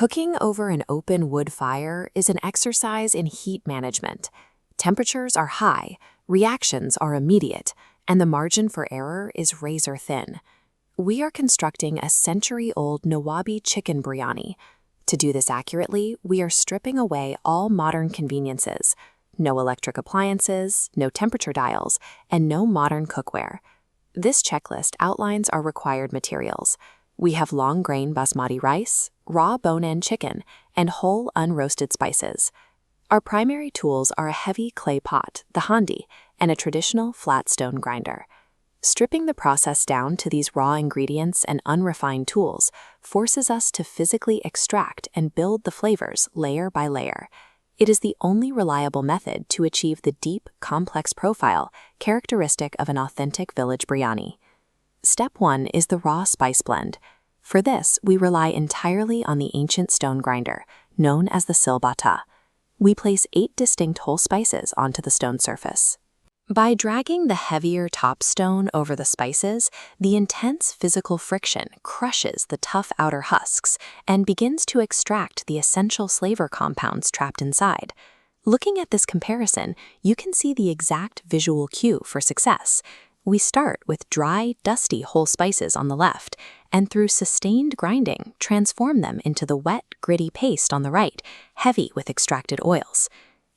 Cooking over an open wood fire is an exercise in heat management. Temperatures are high, reactions are immediate, and the margin for error is razor thin. We are constructing a century-old Nawabi chicken biryani. To do this accurately, we are stripping away all modern conveniences. No electric appliances, no temperature dials, and no modern cookware. This checklist outlines our required materials. We have long-grain basmati rice, raw bone-in chicken, and whole unroasted spices. Our primary tools are a heavy clay pot, the Handi, and a traditional flat stone grinder. Stripping the process down to these raw ingredients and unrefined tools forces us to physically extract and build the flavors layer by layer. It is the only reliable method to achieve the deep, complex profile characteristic of an authentic village biryani. Step 1 is the raw spice blend. For this, we rely entirely on the ancient stone grinder, known as the Sil-Batta. We place 8 distinct whole spices onto the stone surface. By dragging the heavier top stone over the spices, the intense physical friction crushes the tough outer husks and begins to extract the essential flavor compounds trapped inside. Looking at this comparison, you can see the exact visual cue for success. We start with dry, dusty whole spices on the left, and through sustained grinding, transform them into the wet, gritty paste on the right, heavy with extracted oils.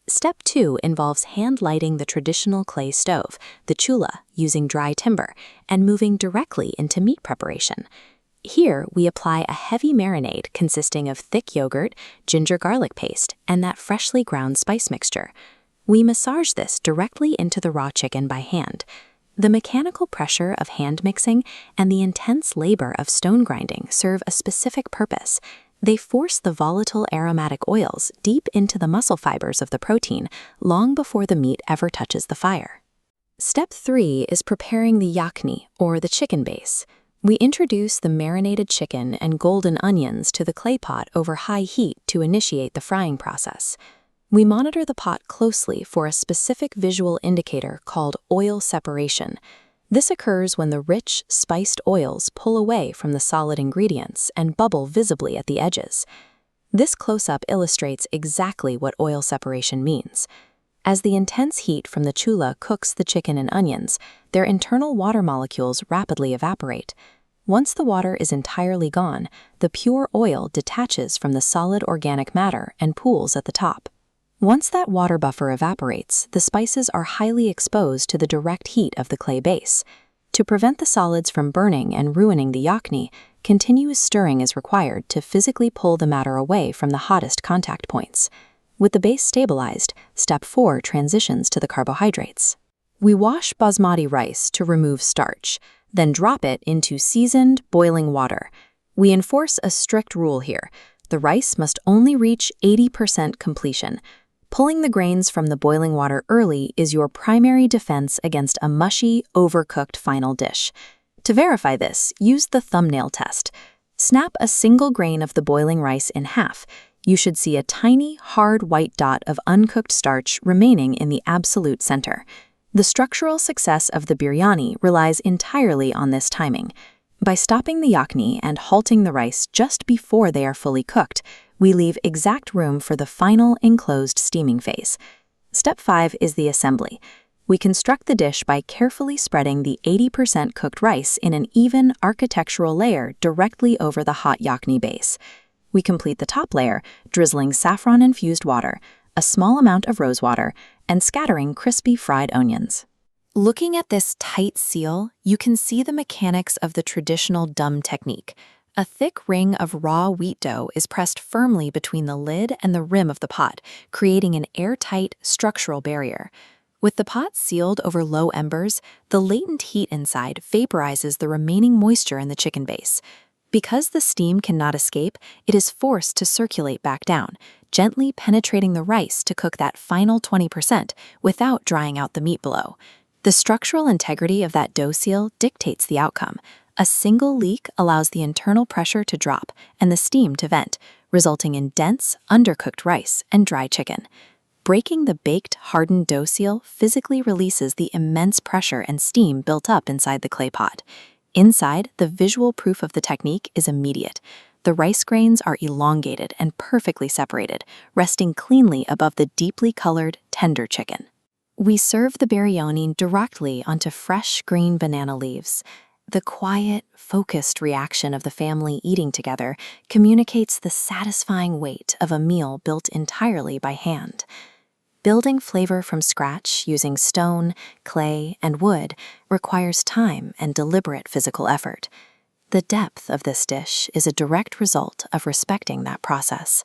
Step 2 involves hand-lighting the traditional clay stove, the Chulha, using dry timber, and moving directly into meat preparation. Here, we apply a heavy marinade consisting of thick yogurt, ginger garlic paste, and that freshly ground spice mixture. We massage this directly into the raw chicken by hand. The mechanical pressure of hand mixing and the intense labor of stone grinding serve a specific purpose. They force the volatile aromatic oils deep into the muscle fibers of the protein long before the meat ever touches the fire. Step 3 is preparing the yakhni, or the chicken base. We introduce the marinated chicken and golden onions to the clay pot over high heat to initiate the frying process. We monitor the pot closely for a specific visual indicator called oil separation. This occurs when the rich, spiced oils pull away from the solid ingredients and bubble visibly at the edges. This close-up illustrates exactly what oil separation means. As the intense heat from the chulha cooks the chicken and onions, their internal water molecules rapidly evaporate. Once the water is entirely gone, the pure oil detaches from the solid organic matter and pools at the top. Once that water buffer evaporates, the spices are highly exposed to the direct heat of the clay base. To prevent the solids from burning and ruining the yakhni, continuous stirring is required to physically pull the matter away from the hottest contact points. With the base stabilized, step 4 transitions to the carbohydrates. We wash basmati rice to remove starch, then drop it into seasoned, boiling water. We enforce a strict rule here. The rice must only reach 80% completion. Pulling the grains from the boiling water early is your primary defense against a mushy, overcooked final dish. To verify this, use the thumbnail test. Snap a single grain of the boiling rice in half. You should see a tiny, hard white dot of uncooked starch remaining in the absolute center. The structural success of the biryani relies entirely on this timing. By stopping the yakhni and halting the rice just before they are fully cooked, we leave exact room for the final enclosed steaming phase. Step 5 is the assembly. We construct the dish by carefully spreading the 80% cooked rice in an even architectural layer directly over the hot yakhni base. We complete the top layer, drizzling saffron-infused water, a small amount of rose water, and scattering crispy fried onions. Looking at this tight seal, you can see the mechanics of the traditional dum technique. A thick ring of raw wheat dough is pressed firmly between the lid and the rim of the pot, creating an airtight, structural barrier. With the pot sealed over low embers, the latent heat inside vaporizes the remaining moisture in the chicken base. Because the steam cannot escape, it is forced to circulate back down, gently penetrating the rice to cook that final 20% without drying out the meat below. The structural integrity of that dough seal dictates the outcome. A single leak allows the internal pressure to drop and the steam to vent, resulting in dense, undercooked rice and dry chicken. Breaking the baked, hardened dough seal physically releases the immense pressure and steam built up inside the clay pot. Inside, the visual proof of the technique is immediate. The rice grains are elongated and perfectly separated, resting cleanly above the deeply colored, tender chicken. We serve the biryani directly onto fresh green banana leaves. The quiet, focused reaction of the family eating together communicates the satisfying weight of a meal built entirely by hand. Building flavor from scratch using stone, clay, and wood requires time and deliberate physical effort. The depth of this dish is a direct result of respecting that process.